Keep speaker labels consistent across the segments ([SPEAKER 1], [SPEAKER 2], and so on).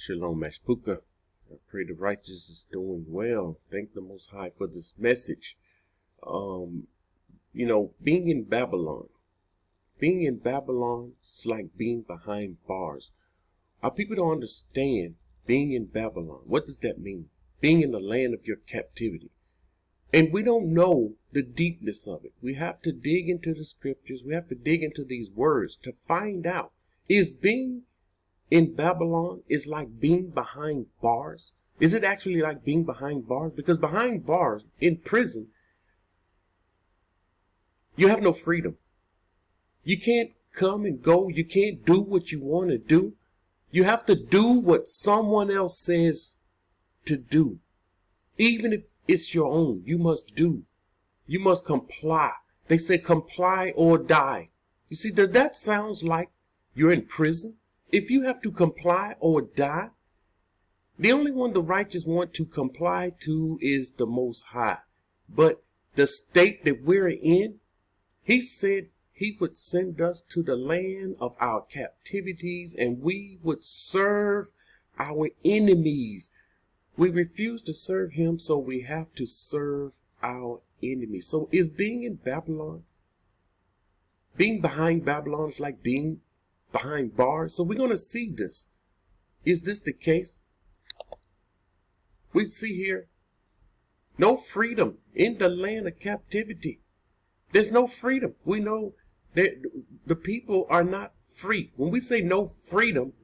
[SPEAKER 1] Shalom, Mashpuka. I pray the righteous is doing well. Thank the Most High for this message. Being in Babylon. Being in Babylon is like being behind bars. Our people don't understand being in Babylon. What does that mean? Being in the land of your captivity. And we don't know the deepness of it. We have to dig into the scriptures. We have to dig into these words to find out. Is being in Babylon is like being behind bars? Is it actually like being behind bars? Because behind bars, in prison, you have no freedom. You can't come and go. You can't do what you want to do. You have to do what someone else says to do. Even if it's your own, you must do. You must comply. They say comply or die. You see, that sounds like you're in prison. If you have to comply or die, the only one the righteous want to comply to is the Most High. But the state that we're in, he said he would send us to the land of our captivities and we would serve our enemies. We refuse to serve him, so we have to serve our enemies. So is being in Babylon, being behind Babylon is like being behind bars? So we're going to see this. Is this the case? We see here no freedom in the land of captivity. There's no freedom. We know that the people are not free. When we say no freedom,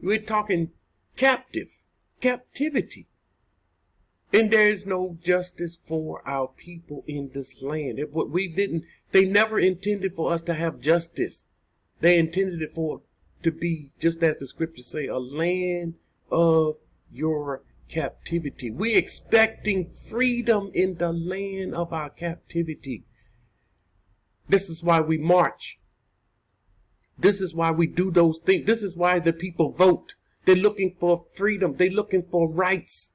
[SPEAKER 1] we're talking captivity. And there is no justice for our people in this land. They never intended for us to have justice. They intended it to be, just as the scriptures say, a land of your captivity. We're expecting freedom in the land of our captivity. This is why we march. This is why we do those things. This is why the people vote. They're looking for freedom. They're looking for rights.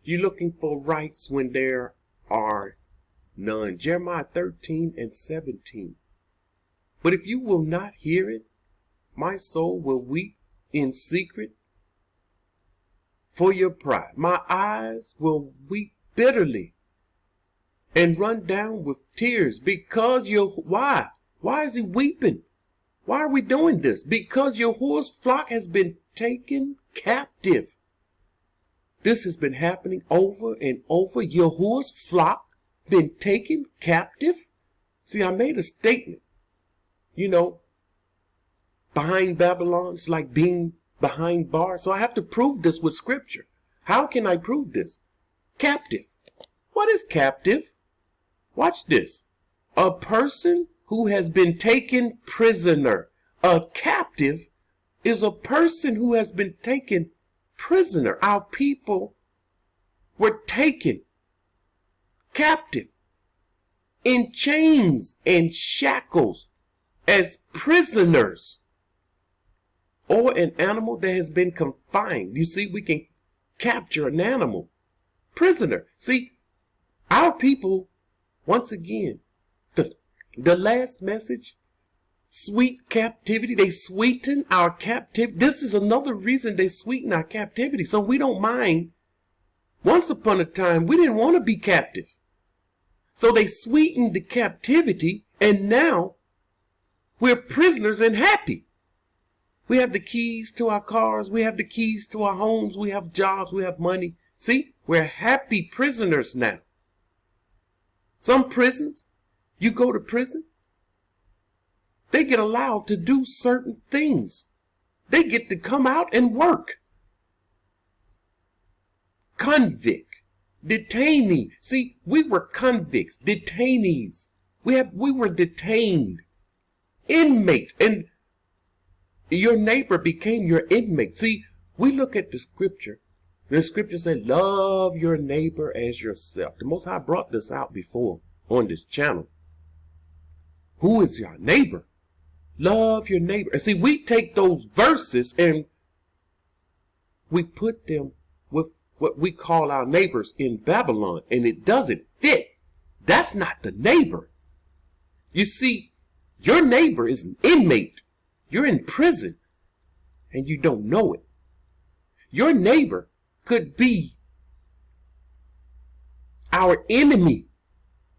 [SPEAKER 1] You're looking for rights when there are none. Jeremiah 13:17. But if you will not hear it, my soul will weep in secret for your pride. My eyes will weep bitterly and run down with tears because why? Why is he weeping? Why are we doing this? Because your whose flock has been taken captive. This has been happening over and over. Yahuwah's flock been taken captive. See, I made a statement. Behind Babylon, it's like being behind bars. So I have to prove this with scripture. How can I prove this? Captive. What is captive? Watch this. A person who has been taken prisoner. A captive is a person who has been taken prisoner. Our people were taken captive in chains and shackles as prisoners, or an animal that has been confined. You see, we can capture an animal prisoner. See, our people, once again, the last message, sweet captivity. They sweeten our captivity. This is another reason they sweeten our captivity. So we don't mind. Once upon a time, we didn't want to be captive. So they sweetened the captivity, and now we're prisoners and happy. We have the keys to our cars. We have the keys to our homes. We have jobs. We have money. See, we're happy prisoners now. Some prisons, you go to prison, they get allowed to do certain things. They get to come out and work. Convict, detainee. See, we were convicts, detainees. We were detained. Inmate. And your neighbor became your inmate. See, we look at the scripture. The scripture said, love your neighbor as yourself. The Most High brought this out before on this channel. Who is your neighbor? Love your neighbor. And see, we take those verses and we put them with what we call our neighbors in Babylon, and it doesn't fit. That's not the neighbor. You see, your neighbor is an inmate. You're in prison and you don't know it. Your neighbor could be our enemy.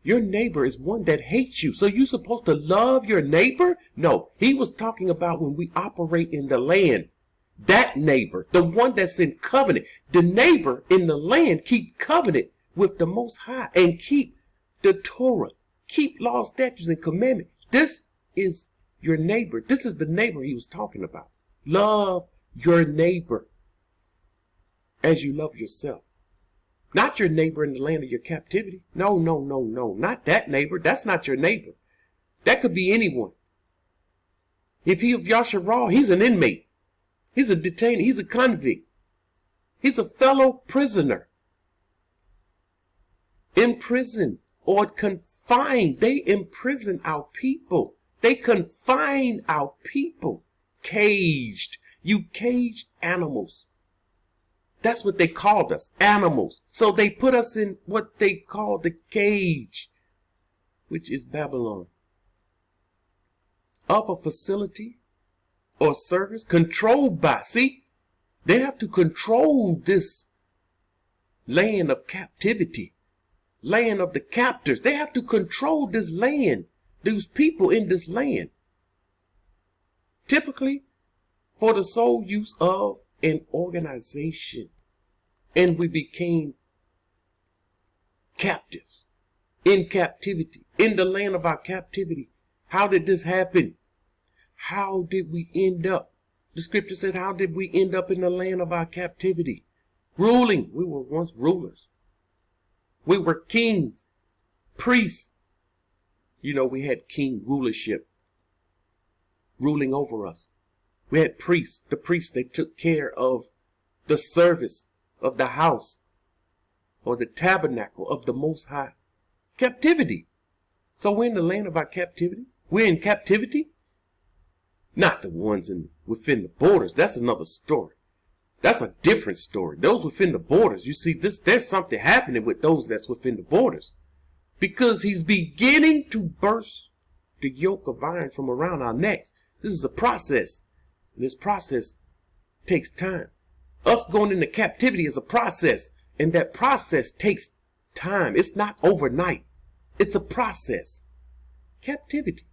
[SPEAKER 1] Your neighbor is one that hates you. So you're supposed to love your neighbor? No, he was talking about when we operate in the land. That neighbor, the one that's in covenant, the neighbor in the land, keep covenant with the Most High and keep the Torah, keep laws, statutes, and commandments. This is your neighbor. This is the neighbor he was talking about. Love your neighbor as you love yourself. Not your neighbor in the land of your captivity. No, no, no, no. Not that neighbor. That's not your neighbor. That could be anyone. If he of Yasharal, he's an inmate. He's a detainee. He's a convict. He's a fellow prisoner. Imprisoned or confined. They imprison our people. They confine our people. Caged. You caged animals. That's what they called us, animals. So they put us in what they call the cage, which is Babylon. Of a facility or service controlled by, see, they have to control this land of captivity, land of the captors. They have to control this land, these people in this land. Typically for the sole use of an organization. And we became captives, in captivity, in the land of our captivity. How did this happen? How did we end up? The scripture said, how did we end up in the land of our captivity? Ruling. We were once rulers. We were kings, priests. You know, we had king rulership ruling over us. We had priests. The priests, they took care of the service of the house or the tabernacle of the Most High. Captivity. So we're in the land of our captivity. We're in captivity. Not the ones within the borders. That's another story. That's a different story. Those within the borders, you see, there's something happening with those that's within the borders. Because he's beginning to burst the yoke of iron from around our necks. This is a process. And this process takes time. Us going into captivity is a process, and that process takes time. It's not overnight. It's a process. Captivity,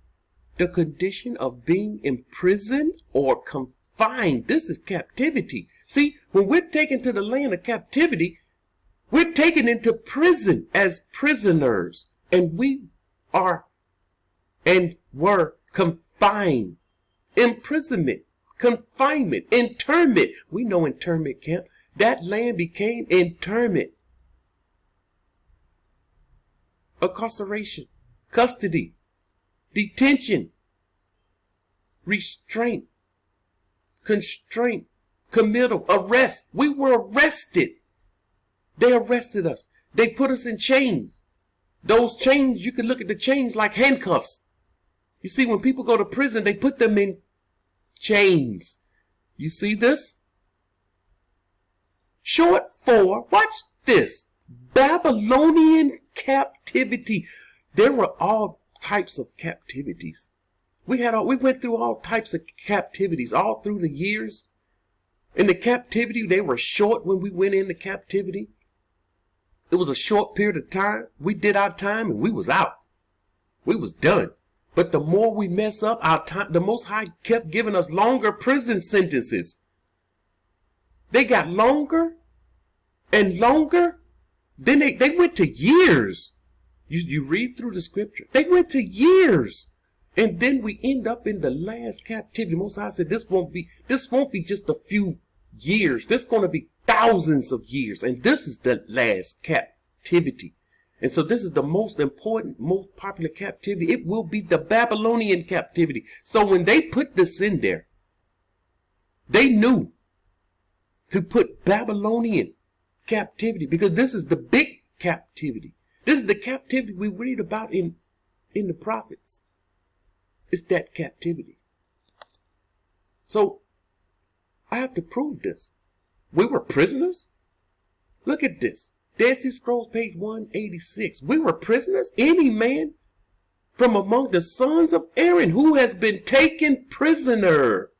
[SPEAKER 1] the condition of being imprisoned or confined. This is captivity. See, when we're taken to the land of captivity, we're taken into prison as prisoners, and we are and were confined. Imprisonment. Confinement, internment. We know internment camp. That land became internment. Incarceration, custody, detention, restraint, constraint, committal, arrest. We were arrested. They arrested us. They put us in chains. Those chains, you can look at the chains like handcuffs. You see, when people go to prison, they put them in chains. You see this? Short for, watch this, Babylonian captivity. There were all types of captivities. We went through all types of captivities all through the years. In the captivity, they were short when we went into captivity. It was a short period of time. We did our time and we was out. We was done. But the more we mess up our time, the Most High kept giving us longer prison sentences. They got longer and longer. Then they went to years. You read through the scripture. They went to years. And then we end up in the last captivity. Most High said this won't be just a few years. This is going to be thousands of years. And this is the last captivity. And so this is the most important, most popular captivity. It will be the Babylonian captivity. So when they put this in there, they knew to put Babylonian captivity because this is the big captivity. This is the captivity we read about in the prophets. It's that captivity. So I have to prove this. We were prisoners. Look at this. Dead Sea Scrolls, page 186. We were prisoners. Any man from among the sons of Aaron who has been taken prisoner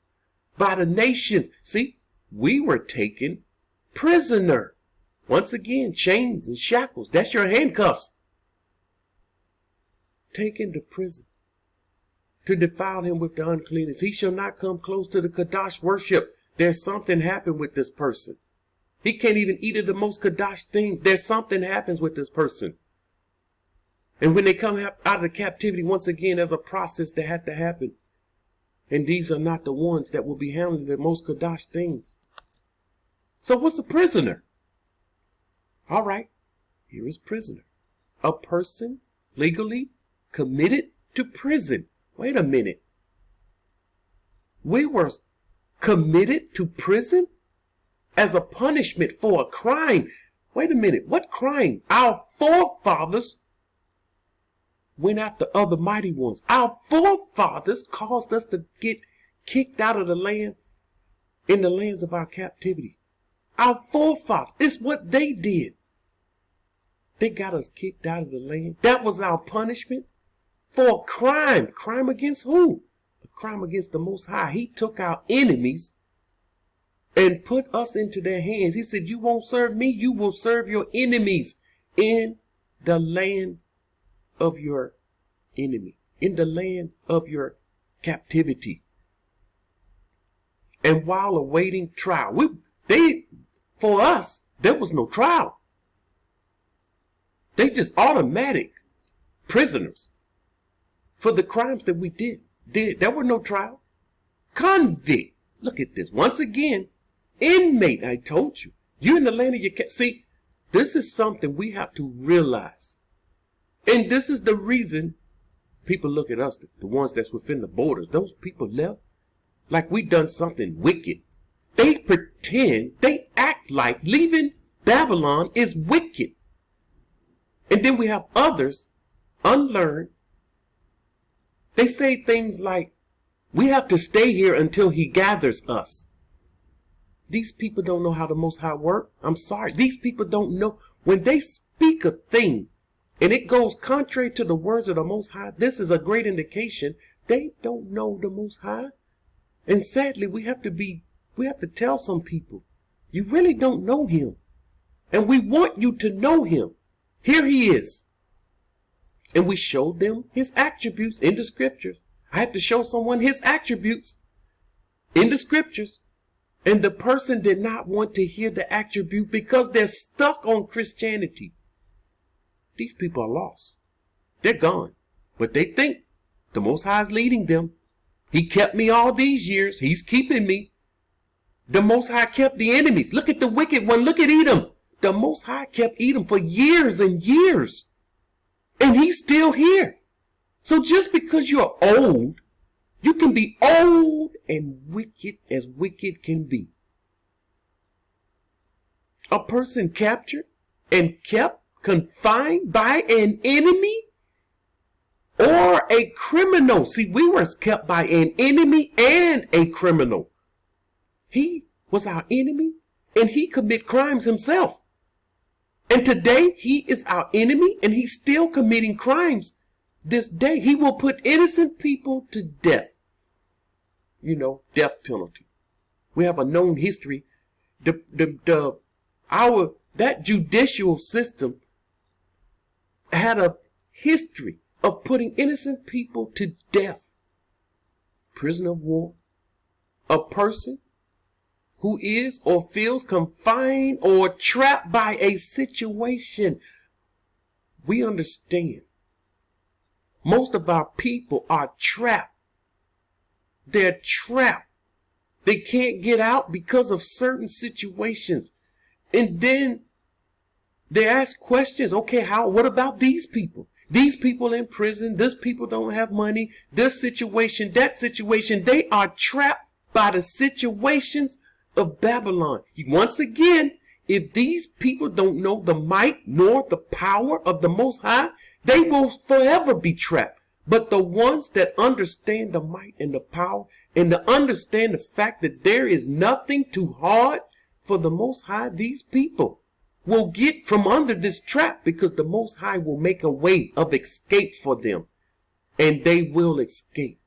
[SPEAKER 1] by the nations. See, we were taken prisoner. Once again, chains and shackles. That's your handcuffs. Taken to prison to defile him with the uncleanness. He shall not come close to the Kadash worship. There's something happened with this person. He can't even eat of the most Kadash things. There's something happens with this person. And when they come out of the captivity, once again, there's a process that had to happen. And these are not the ones that will be handling the most Kadash things. So what's a prisoner? All right, here is prisoner. A person legally committed to prison. Wait a minute. We were committed to prison as a punishment for a crime. Wait a minute. What crime? Our forefathers went after other mighty ones. Our forefathers caused us to get kicked out of the land in the lands of our captivity. Our forefathers, it's what they did. They got us kicked out of the land. That was our punishment for a crime. Crime against who? A crime against the Most High. He took our enemies and put us into their hands. He said, you won't serve me, you will serve your enemies in the land of your enemy, in the land of your captivity. And while awaiting trial, for us, there was no trial. They just automatic prisoners for the crimes that we did. There were no trial. Convict. Look at this. Once again, inmate, I told you. You're in the land of your See, this is something we have to realize. And this is the reason people look at us, the ones that's within the borders. Those people left like we done something wicked. They pretend, they act like leaving Babylon is wicked. And then we have others, unlearned. They say things like, we have to stay here until he gathers us. These people don't know how the Most High works. I'm sorry. These people don't know. When they speak a thing and it goes contrary to the words of the Most High, this is a great indication they don't know the Most High. And sadly, we have to tell some people, you really don't know him. And we want you to know him. Here he is. And we showed them his attributes in the scriptures. I had to show someone his attributes in the scriptures. And the person did not want to hear the attribute because they're stuck on Christianity. These people are lost. They're gone. But they think the Most High is leading them. He kept me all these years. He's keeping me. The Most High kept the enemies. Look at the wicked one. Look at Edom. The Most High kept Edom for years and years. And he's still here. So just because you're old, you can be old and wicked as wicked can be. A person captured and kept confined by an enemy or a criminal. See, we were kept by an enemy and a criminal. He was our enemy and he commit crimes himself. And today he is our enemy and he's still committing crimes. This day he will put innocent people to death. You know, death penalty. We have a known history. That judicial system had a history of putting innocent people to death. Prisoner of war. A person who is or feels confined or trapped by a situation. We understand. Most of our people are trapped. They're trapped. They can't get out because of certain situations. And then they ask questions. Okay, what about these people? These people in prison, this people don't have money, this situation, that situation. They are trapped by the situations of Babylon. Once again, if these people don't know the might nor the power of the Most High, they will forever be trapped. But the ones that understand the might and the power and to understand the fact that there is nothing too hard for the Most High, these people will get from under this trap because the Most High will make a way of escape for them. And they will escape.